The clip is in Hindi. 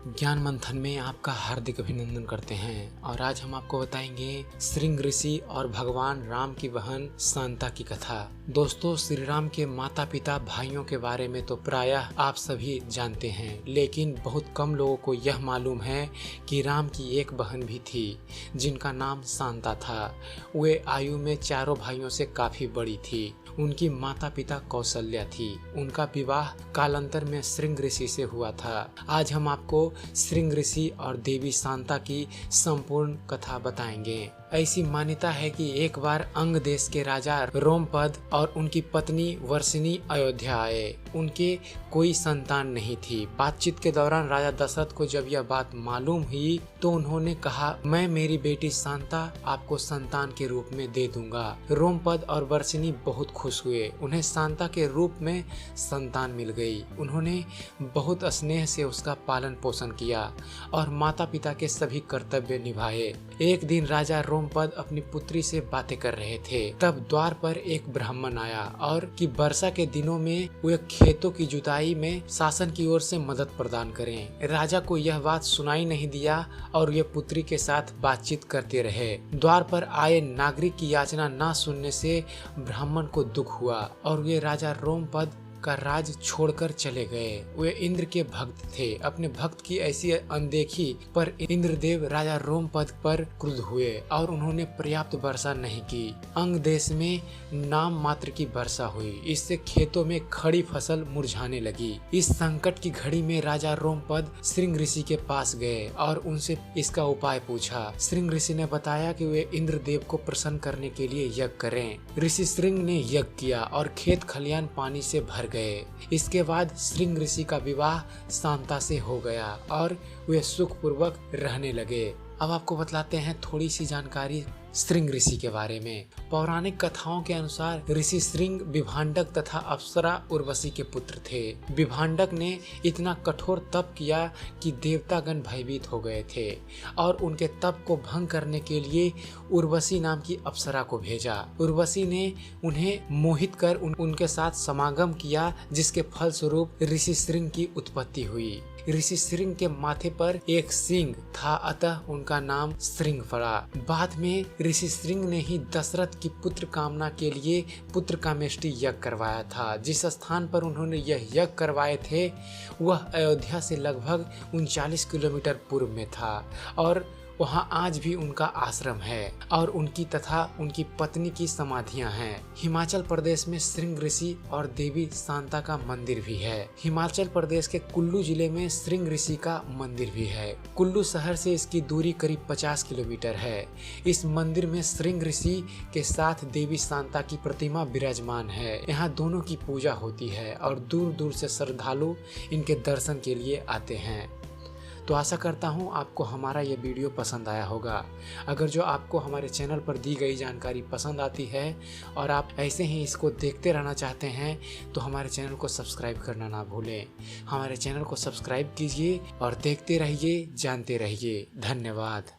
ज्ञान मंथन में आपका हार्दिक अभिनंदन करते हैं। और आज हम आपको बताएंगे श्रृंग ऋषि और भगवान राम की बहन शांता की कथा। दोस्तों, श्री राम के माता पिता भाइयों के बारे में तो प्रायः आप सभी जानते हैं, लेकिन बहुत कम लोगों को यह मालूम है कि राम की एक बहन भी थी जिनका नाम शांता था। वे आयु में चारों भाइयों से काफी बड़ी थी। उनकी माता पिता कौशल्या थी। उनका विवाह कालांतर में श्रृंग ऋषि से हुआ था। आज हम आपको श्रृंग ऋषि और देवी शांता की संपूर्ण कथा बताएंगे। ऐसी मान्यता है कि एक बार अंग देश के राजा रोमपद और उनकी पत्नी वर्षिणी अयोध्या आए। उनके कोई संतान नहीं थी। बातचीत के दौरान राजा दशरथ को जब यह बात मालूम हुई तो उन्होंने कहा, मैं मेरी बेटी शांता आपको संतान के रूप में दे दूंगा। रोमपद और वर्षिणी बहुत खुश हुए। उन्हें शांता के रूप में संतान मिल गई। उन्होंने बहुत स्नेह से उसका पालन पोषण किया और माता पिता के सभी कर्तव्य निभाए। एक दिन राजा रोमपद अपनी पुत्री से बातें कर रहे थे। तब द्वार पर एक ब्राह्मण आया और कि वर्षा के दिनों में वे खेतों की जुताई में शासन की ओर से मदद प्रदान करें। राजा को यह बात सुनाई नहीं दिया और वे पुत्री के साथ बातचीत करते रहे। द्वार पर आए नागरिक की याचना न सुनने से ब्राह्मण को दुख हुआ और वे राजा रोमपद का राज छोड़कर चले गए। वे इंद्र के भक्त थे। अपने भक्त की ऐसी अनदेखी पर इंद्रदेव राजा रोमपद पर क्रुद्ध हुए और उन्होंने पर्याप्त वर्षा नहीं की। अंग देश में नाम मात्र की वर्षा हुई। इससे खेतों में खड़ी फसल मुरझाने लगी। इस संकट की घड़ी में राजा रोमपद श्रृंग ऋषि के पास गए और उनसे इसका उपाय पूछा। श्रृंग ऋषि ने बताया कि वे इंद्रदेव को प्रसन्न करने के लिए यज्ञ करें। ऋषि श्रृंग ने यज्ञ किया और खेत खलियान पानी से भर गए। इसके बाद श्रृंग ऋषि का विवाह शांता से हो गया और वे सुखपूर्वक रहने लगे। अब आपको बतलाते हैं थोड़ी सी जानकारी श्रृंग ऋषि के बारे में। पौराणिक कथाओं के अनुसार ऋषि श्रृंग विभांडक तथा अप्सरा उर्वशी के पुत्र थे। विभांडक ने इतना कठोर तप किया कि देवतागण भयभीत हो गए थे और उनके तप को भंग करने के लिए उर्वशी नाम की अप्सरा को भेजा। उर्वशी ने उन्हें मोहित कर उनके साथ समागम किया, जिसके फलस्वरूप ऋषि श्रृंग की उत्पत्ति हुई। ऋषि श्रृंग के माथे पर एक सिंह था, अतः उनका नाम श्रृंग पड़ा। बाद में ऋषि श्रृंग ने ही दशरथ की पुत्र कामना के लिए पुत्र कामेष्टि यज्ञ करवाया था। जिस स्थान पर उन्होंने यह यज्ञ करवाए थे वह अयोध्या से लगभग 39 किलोमीटर पूर्व में था और वहाँ आज भी उनका आश्रम है और उनकी तथा उनकी पत्नी की समाधियां हैं। हिमाचल प्रदेश में श्रृंग ऋषि और देवी शांता का मंदिर भी है। हिमाचल प्रदेश के कुल्लू जिले में श्रृंग ऋषि का मंदिर भी है। कुल्लू शहर से इसकी दूरी करीब 50 किलोमीटर है। इस मंदिर में श्रृंग ऋषि के साथ देवी शांता की प्रतिमा विराजमान है। यहाँ दोनों की पूजा होती है और दूर दूर से श्रद्धालु इनके दर्शन के लिए आते हैं। तो आशा करता हूँ आपको हमारा ये वीडियो पसंद आया होगा। अगर जो आपको हमारे चैनल पर दी गई जानकारी पसंद आती है और आप ऐसे ही इसको देखते रहना चाहते हैं तो हमारे चैनल को सब्सक्राइब करना ना भूलें। हमारे चैनल को सब्सक्राइब कीजिए और देखते रहिए, जानते रहिए। धन्यवाद।